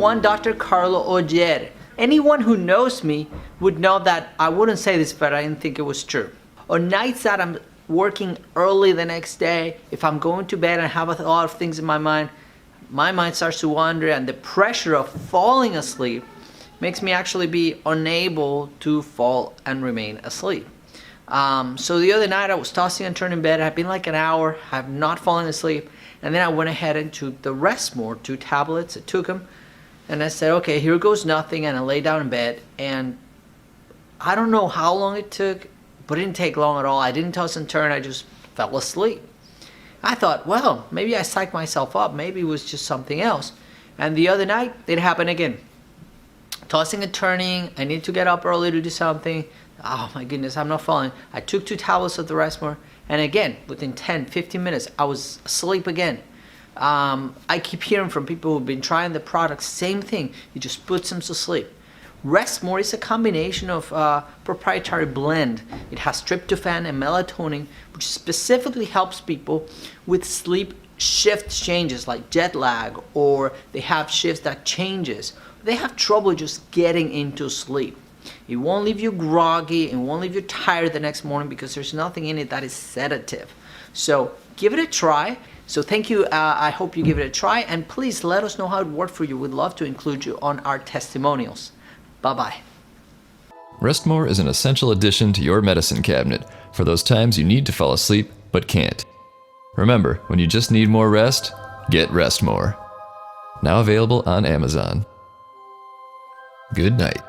one Dr. Carlo Ogier. Anyone who knows me would know that I wouldn't say this, but I didn't think it was true. On nights that I'm working early the next day, if I'm going to bed and have a lot of things in my mind starts to wander, and the pressure of falling asleep makes me actually be unable to fall and remain asleep. So the other night I was tossing and turning in bed. I've been like an hour, I've not fallen asleep, and then I went ahead and took the Restmore 2 tablets. I took them and I said, okay, here goes nothing, and I lay down in bed, and I don't know how long it took, but it didn't take long at all. I didn't toss and turn, I just fell asleep. I thought, well, maybe I psyched myself up, maybe it was just something else. And the other night it happened again. Tossing and turning, I need to get up early to do something. Oh my goodness, I'm not falling. I took 2 tablets of the Restmore, and again, within 10-15 minutes, I was asleep again. I keep hearing from people who've been trying the product, same thing, it just puts them to sleep. Restmore is a combination of proprietary blend. It has tryptophan and melatonin, which specifically helps people with sleep shift changes like jet lag, or they have shifts that changes. They have trouble just getting into sleep. It won't leave you groggy, it won't leave you tired the next morning because there's nothing in it that is sedative. So give it a try. So thank you, I hope you give it a try, and please let us know how it worked for you. We'd love to include you on our testimonials. Bye-bye. Restmore is an essential addition to your medicine cabinet for those times you need to fall asleep but can't. Remember, when you just need more rest, get Restmore. Now available on Amazon. Good night.